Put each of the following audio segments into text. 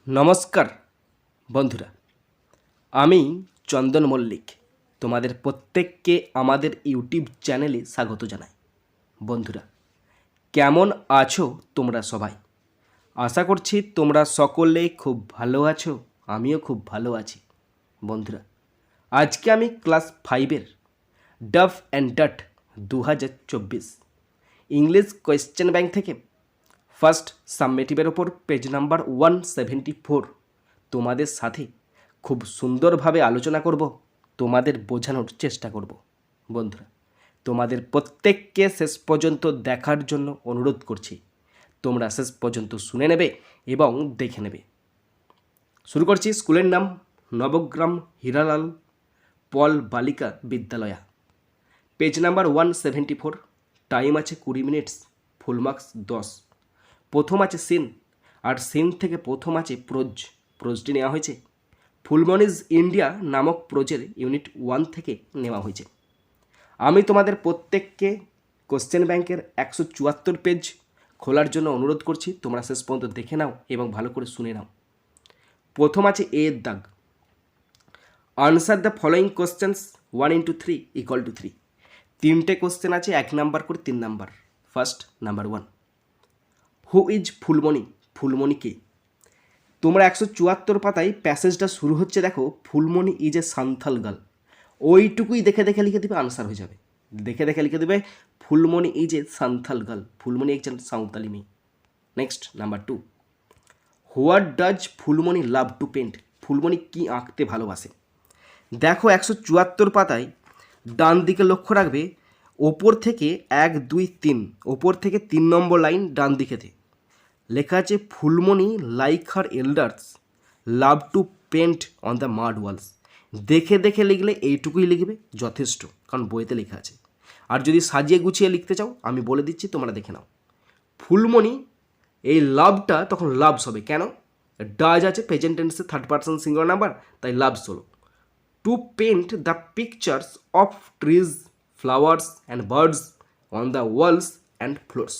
নমস্কার বন্ধুরা, আমি চন্দন মল্লিক তোমাদের প্রত্যেককে আমাদের ইউটিউব চ্যানেলে স্বাগত জানাই। বন্ধুরা, কেমন আছো তোমরা সবাই? আশা করছি তোমরা সকলে খুব ভালো আছো, আমিও খুব ভালো আছি। বন্ধুরা, আজকে আমি ক্লাস 5-এর Duff and Dutt 2024 English question bank থেকে ফার্স্ট সাবমেটিভের ওপর পেজ নাম্বার 174 তোমাদের সাথে খুব সুন্দরভাবে আলোচনা করব, তোমাদের বোঝানোর চেষ্টা করব। বন্ধুরা, তোমাদের প্রত্যেককে শেষ পর্যন্ত দেখার জন্য অনুরোধ করছি। তোমরা শেষ পর্যন্ত শুনে নেবে এবং দেখে নেবে। শুরু করছি। স্কুলের নাম নবগ্রাম হীরালাল পল বালিকা বিদ্যালয়া। Page number 174। টাইম আছে 20 মিনিটস, ফুল মার্কস 10। প্রথম আছে সিন, আর সিন থেকে প্রথম আছে প্রোজটি নেওয়া হয়েছে ফুলমনিজ ইন্ডিয়া নামক প্রোজের ইউনিট 1 থেকে নেওয়া হয়েছে। আমি তোমাদের প্রত্যেককে কোশ্চেন ব্যাংকের 174 পেজ খোলার জন্য অনুরোধ করছি। তোমরা শেষ পর্যন্ত দেখে নাও এবং ভালো করে শুনে নাও। প্রথম আছে এ এর দাগ। Answer the following questions 1 into 3 = 3। তিনটে কোশ্চেন আছে, 1 নাম্বার করে 3 number. First number 1, who is Fulmoni? Fulmoni কে? তোমরা 174 পাতায় প্যাসেজটা শুরু হচ্ছে, দেখো Fulmoni is a Santhal girl. ওইটুকুই দেখে দেখে লিখে দেবে, আনসার হয়ে যাবে। দেখে দেখে লিখে দেবে Phulmoni is a Santhal girl, Phulmoni একজন সাঁওতালি মেয়ে। Next number 2, what does Phulmoni love to paint? Phulmoni কি আঁকতে ভালোবাসে? দেখো 174 পাতায় ডান দিকে লক্ষ্য রাখবে, ওপর থেকে 1, 2, 3, ওপর থেকে 3 নম্বর লাইন ডান দিকেতে লেখা আছে Phulmoni like her elders love to paint on the mud walls. দেখে দেখে লিখলে এইটুকুই লিখবে, যথেষ্ট, কারণ বইতে লেখা আছে। আর যদি সাজিয়ে গুছিয়ে লিখতে চাও আমি বলে দিচ্ছি, তোমরা দেখে নাও। ফুলমণি, এই লাভটা তখন লাভস হবে। কেন? ডাজ আছে প্রেজেন্ট টেন্সে, থার্ড পারসন সিঙ্গুলার নাম্বার, তাই লাভস হলো। To paint the pictures of trees, flowers and birds on the walls and floors.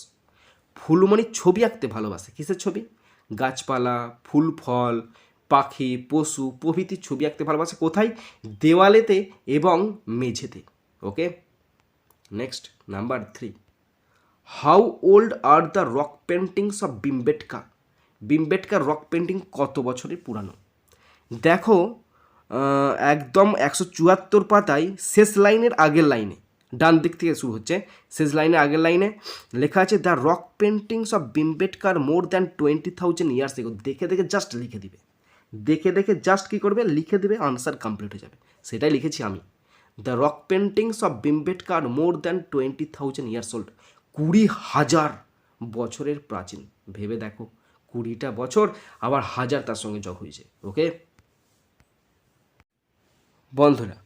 Fulmoni ছবি আঁকতে ভালোবাসে। কিসের ছবি? গাছপালা, ফুল ফল, পাখি, পশু প্রভৃতির ছবি আঁকতে ভালোবাসে। কোথায়? দেওয়ালেতে এবং মেঝেতে। Okay, next number 3, how old are the rock paintings of Bhimbetka? বিম্বেটকার রক পেন্টিং কত বছরের পুরানো? দেখো একদম 174 পাতায় শেষ লাইনের আগের লাইনে, ডান দিক থেকে শুরু হচ্ছে, শেষ লাইনের আগের লাইনে লেখা আছে দ্য রক পেন্টিংস অফ বিম্বেটকার মোর দ্যান 20,000 ইয়ার্স এগো। দেখে দেখে জাস্ট লিখে দিবে, দেখে দেখে জাস্ট কী করবে, লিখে দেবে, আনসার কমপ্লিট হয়ে যাবে। সেটাই লিখেছি আমি। দ্য রক পেন্টিংস অফ বিম্বেটকার মোর দ্যান 20,000 ইয়ার্স ওল্ড। 20,000 বছরের প্রাচীন। ভেবে দেখো, 20টা বছর আবার 1000 তার সঙ্গে যোগ হয়েছে। ওকে বন্ধুরা,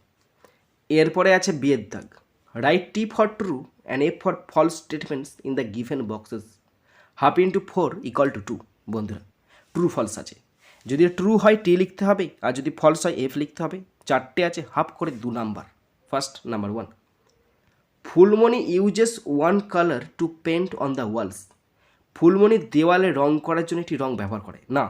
এরপরে আছে বিয়ের দাগ। Write T for true and F for false statements in the given boxes. 1/2 = 2। বন্ধুরা, ট্রু ফলস আছে। যদি ট্রু হয় টি লিখতে হবে, আর যদি ফলস হয় এফ লিখতে হবে। 4টে আছে, হাফ করে 2 number. First number 1, Phulmoni uses 1 colour to paint on the walls. Phulmoni দেওয়ালে রং করার জন্য একটি রং ব্যবহার করে না,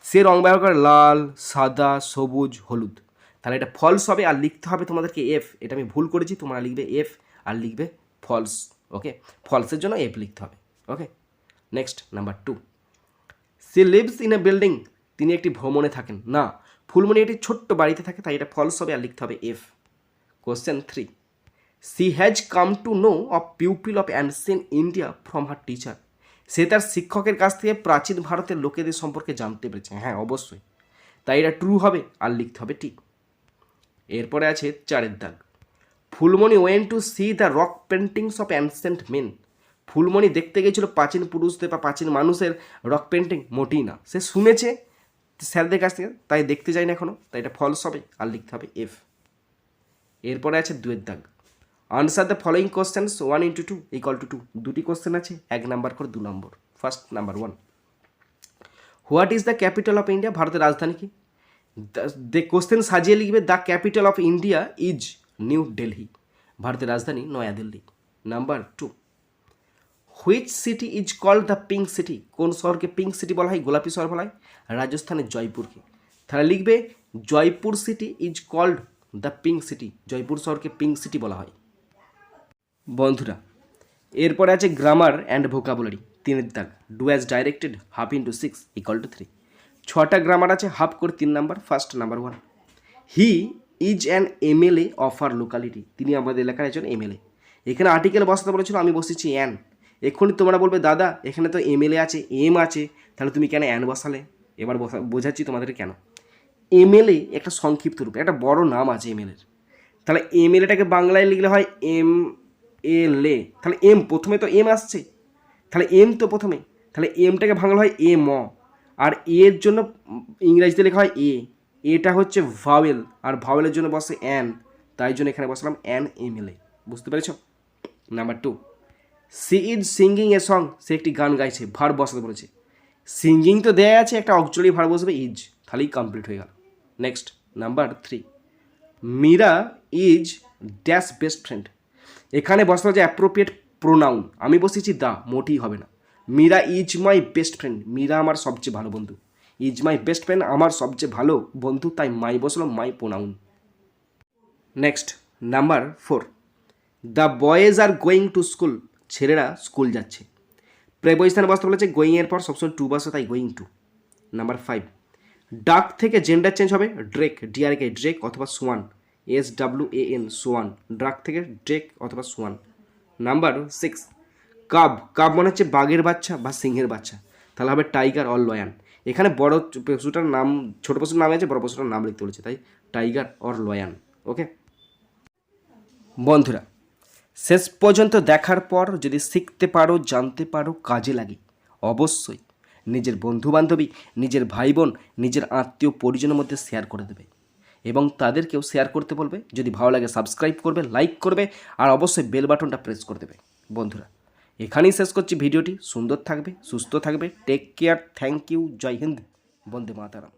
সে রং ব্যবহার করে লাল, সাদা, সবুজ, হলুদ। তাহলে এটা ফলস হবে, আর লিখতে হবে তোমাদেরকে এফ। এটা আমি ভুল করেছি, তোমরা লিখবে এফ আর লিখবে ফলস। ওকে, ফলসের জন্য এফ লিখতে হবে। Okay, next number 2, she lives in a building. তিনি একটি ভ্রমণে থাকেন না, ফুলমণি একটি ছোট্ট বাড়িতে থাকে, তাই এটা ফলস হবে আর লিখতে হবে F. Question 3, she has come to know of pupil of ancient India from her teacher. সে তার শিক্ষকের কাছ থেকে প্রাচীন ভারতের লোকেদের সম্পর্কে জানতে পেরেছে। হ্যাঁ, অবশ্যই, তাই এটা ট্রু হবে আর লিখতে হবে টি। এরপরে আছে 4-এর দাগ। Phulmoni went to see the rock paintings of ancient men. Phulmoni দেখতে গিয়েছিল প্রাচীন পুরুষদের বা প্রাচীন মানুষের রক পেন্টিং? মোটেই না, সে শুনেছে স্যারদের কাছ থেকে, তাই দেখতে যায় না এখনও, তাই এটা ফলস হবে আর লিখতে হবে এফ। এরপরে আছে 2-এর দাগ। Answer the following questions 1 into 2 = 2। দুটি কোশ্চেন আছে, 1 নাম্বার করে 2 number. First number 1, what is the capital of India? ভারতের রাজধানী কি? কোশ্চেন সাজিয়ে লিখবে the capital of India is New Delhi. ভারতের রাজধানী Nayadilli. Number 2, which city is called the pink city, কোন শহরকে পিঙ্ক সিটি বলা হয়, গোলাপি শহর বলা হয়? রাজস্থানের জয়পুরকে। তাহলে লিখবে Jaipur city is called the pink city, Jaipur শহরকে পিঙ্ক সিটি বলা হয়। বন্ধুরা এরপরে আছে গ্রামার অ্যান্ড ভোকাবুলারি, 3 দাগ, do as directed, half into 6 equal to 3। 6টা গ্রামার আছে, হাফ করে 3 number. First number 1, he is an MLA of our locality, তিনি আমাদের এলাকার একজন এমএলএ। এখানে আর্টিকেল বসাতে বলেছিল, আমি বসেছি অ্যান। এক্ষুনি তোমরা বলবে দাদা এখানে তো এমএলএ আছে, এম আছে, তাহলে তুমি কেন অ্যান বসালে? এবার বোঝাচ্ছি তোমাদের কেন। এমএলএ একটা সংক্ষিপ্ত রূপ, একটা বড় নাম আছে এমএলএর। তাহলে এমএলএটাকে বাংলায় লিখলে হয় এম এল এ, তাহলে এম প্রথমে তো এম আসছে, তাহলে এম তো প্রথমে, তাহলে এমটাকে ভাঙলে হয় এম, আর এর জন্য ইংরেজিতে লেখা হয় এ, এটা হচ্ছে ভাওয়েল, আর ভাওয়েলের জন্য বসে অ্যান, তাই জন্য এখানে বসলাম অ্যান এমএলএ। বুঝতে পেরেছ? Number 2, she is singing a song, সে একটি গান গাইছে, ভার্ব বসাতে বলেছে। সিঙ্গিং তো দেয়া আছে, একটা অক্সিলারি ভার্ব বসবে ইজ, তাহলেই কমপ্লিট হয়ে গেল। Next number 3, Meera is dash best friend, এখানে বসতে হচ্ছে অ্যাপ্রোপ্রিয়েট প্রোনাউন, আমি বসেছি দা, মোটেই হবে না। Meera is my best friend, Meera আমার সবচেয়ে ভালো বন্ধু, ইজ মাই বেস্ট ফ্রেন্ড আমার সবচেয়ে ভালো বন্ধু, তাই মাই বসলো, my pronoun. Next number 4, the boys are going to school, ছেলেরা স্কুল যাচ্ছে। প্রেপোজিশনে বসতে বলেছে গোয়িং এর পর সবসময় টু বসে, তাই গোয়িং টু। নাম্বার 5, ডাক থেকে জেন্ডার চেঞ্জ হবে, ড্রেক, ডিআরকে ড্রেক অথবা সোয়ান, SWAN সোয়ান, ডাক থেকে ড্রেক অথবা সোয়ান। নাম্বার 6, কাব, কাব মনে হচ্ছে বাঘের বাচ্চা বা সিংহের বাচ্চা, তাহলে হবে টাইগার অর লয়ান। এখানে বড় পশুটার নাম, ছোট পশুর নাম আছে, বড় পশুটার নাম লিখতে বলেছে, তাই টাইগার অর লয়ান। ওকে বন্ধুরা, শেষ পর্যন্ত দেখার পর যদি শিখতে পারো, জানতে পারো, কাজে লাগে, অবশ্যই নিজের বন্ধুবান্ধবী, নিজের ভাই বোন, নিজের আত্মীয় পরিজনের মধ্যে শেয়ার করে দেবে এবং তাদেরকেও শেয়ার করতে বলবে। যদি ভালো লাগে সাবস্ক্রাইব করবে, লাইক করবে, আর অবশ্যই বেল বাটনটা প্রেস করে দেবে। বন্ধুরা এখানেই শেষ করছি ভিডিওটি। সুন্দর থাকবে, সুস্থ থাকবে, take care, thank you, Jai Hind, Vande Mataram.